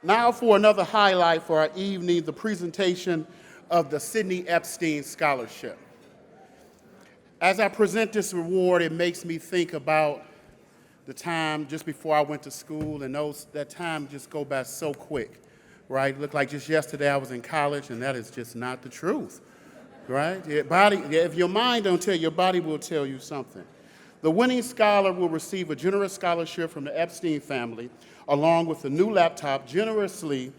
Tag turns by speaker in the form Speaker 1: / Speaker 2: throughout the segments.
Speaker 1: Now for another highlight for our evening, the presentation of the Sidney Epstein Scholarship. As I present this award, it makes me think about the time just before I went to school, and that time just go by so quick, right? Looked like just yesterday I was in college, and that is just not the truth, right? If your mind don't tell you, your body will tell you something. The winning scholar will receive a generous scholarship from the Epstein family, along with a new laptop generously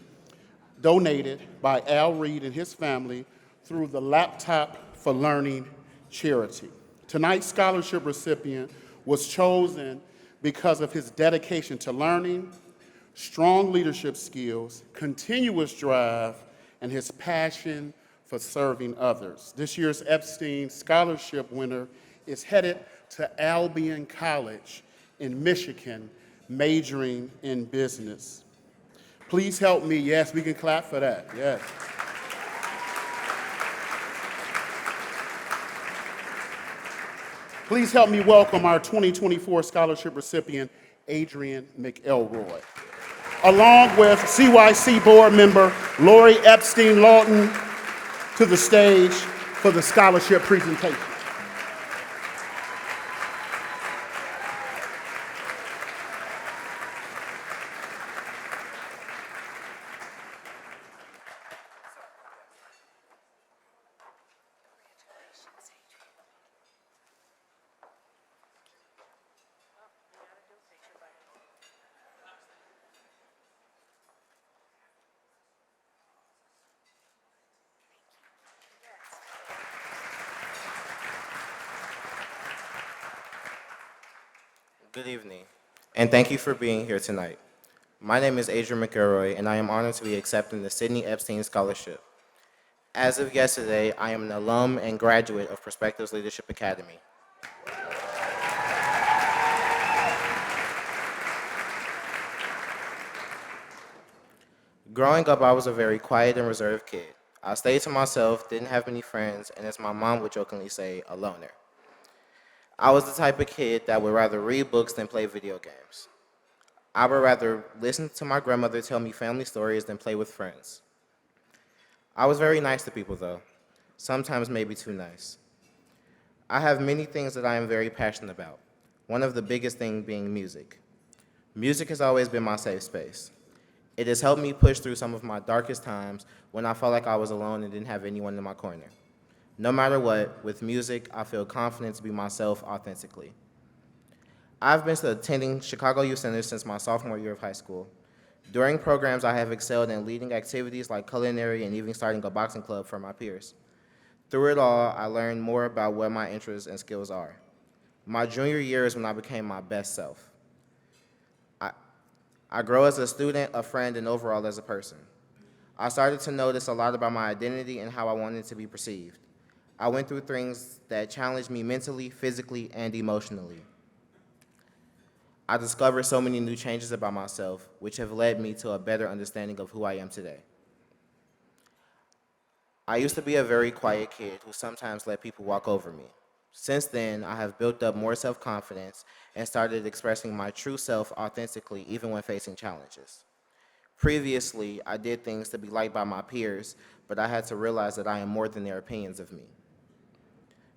Speaker 1: donated by Al Reed and his family through the Laptop for Learning charity. Tonight's scholarship recipient was chosen because of his dedication to learning, strong leadership skills, continuous drive, and his passion for serving others. This year's Epstein Scholarship winner is headed to Albion College in Michigan, majoring in business. Please help me. Yes, we can clap for that. Yes. Please help me welcome our 2024 scholarship recipient, Adrian McElroy, along with CYC board member Lori Epstein Lawton to the stage for the scholarship presentation.
Speaker 2: Good evening, and thank you for being here tonight. My name is Adrian McElroy, and I am honored to be accepting the Sidney Epstein Scholarship. As of yesterday, I am an alum and graduate of Perspectives Leadership Academy. Growing up, I was a very quiet and reserved kid. I stayed to myself, didn't have many friends, and as my mom would jokingly say, a loner. I was the type of kid that would rather read books than play video games. I would rather listen to my grandmother tell me family stories than play with friends. I was very nice to people, though, sometimes maybe too nice. I have many things that I am very passionate about, one of the biggest things being music. Music has always been my safe space. It has helped me push through some of my darkest times when I felt like I was alone and didn't have anyone in my corner. No matter what, with music, I feel confident to be myself authentically. I've been attending Chicago Youth Center since my sophomore year of high school. During programs, I have excelled in leading activities like culinary and even starting a boxing club for my peers. Through it all, I learned more about what my interests and skills are. My junior year is when I became my best self. I grow as a student, a friend, and overall as a person. I started to notice a lot about my identity and how I wanted to be perceived. I went through things that challenged me mentally, physically, and emotionally. I discovered so many new changes about myself, which have led me to a better understanding of who I am today. I used to be a very quiet kid who sometimes let people walk over me. Since then, I have built up more self-confidence and started expressing my true self authentically even when facing challenges. Previously, I did things to be liked by my peers, but I had to realize that I am more than their opinions of me.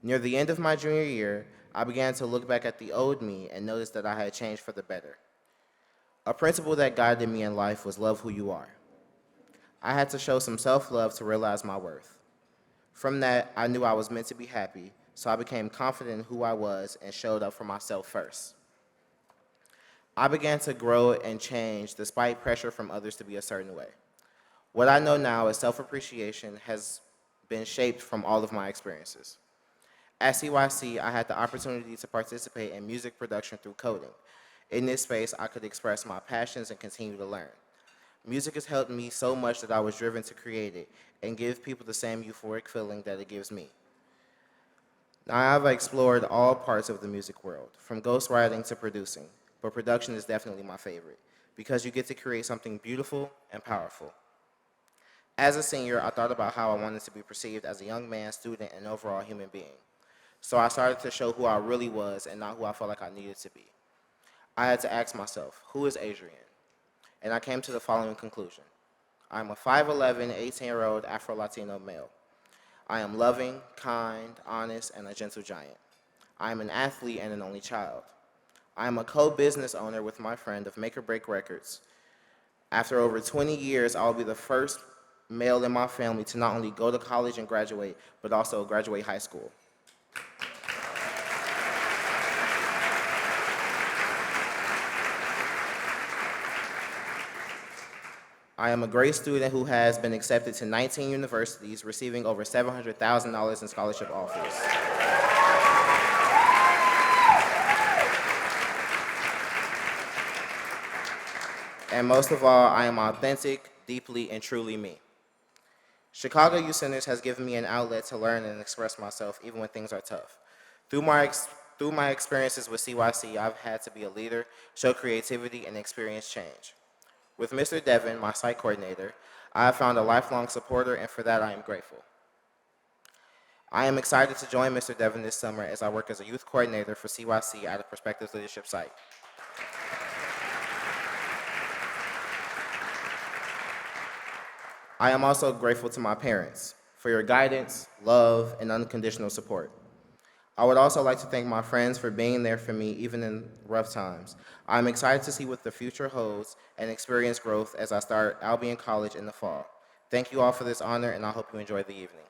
Speaker 2: Near the end of my junior year, I began to look back at the old me and notice that I had changed for the better. A principle that guided me in life was love who you are. I had to show some self-love to realize my worth. From that, I knew I was meant to be happy, so I became confident in who I was and showed up for myself first. I began to grow and change despite pressure from others to be a certain way. What I know now is self-appreciation has been shaped from all of my experiences. At CYC, I had the opportunity to participate in music production through coding. In this space, I could express my passions and continue to learn. Music has helped me so much that I was driven to create it and give people the same euphoric feeling that it gives me. Now, I've explored all parts of the music world, from ghostwriting to producing, but production is definitely my favorite because you get to create something beautiful and powerful. As a senior, I thought about how I wanted to be perceived as a young man, student, and overall human being. So I started to show who I really was and not who I felt like I needed to be. I had to ask myself, who is Adrian? and I came to the following conclusion. I'm a 5'11", 18-year-old Afro-Latino male. I am loving, kind, honest, and a gentle giant. I am an athlete and an only child. I am a co-business owner with my friend of Make or Break Records. After over 20 years, I'll be the first male in my family to not only go to college and graduate, but also graduate high school. I am a great student who has been accepted to 19 universities, receiving over $700,000 in scholarship offers. And most of all, I am authentic, deeply, and truly me. Chicago Youth Centers has given me an outlet to learn and express myself even when things are tough. Through my experiences with CYC, I've had to be a leader, show creativity, and experience change. With Mr. Devin, my site coordinator, I have found a lifelong supporter, and for that I am grateful. I am excited to join Mr. Devin this summer as I work as a youth coordinator for CYC at a Perspectives Leadership site. I am also grateful to my parents for your guidance, love, and unconditional support. I would also like to thank my friends for being there for me even in rough times. I'm excited to see what the future holds and experience growth as I start Albion College in the fall. Thank you all for this honor, and I hope you enjoy the evening.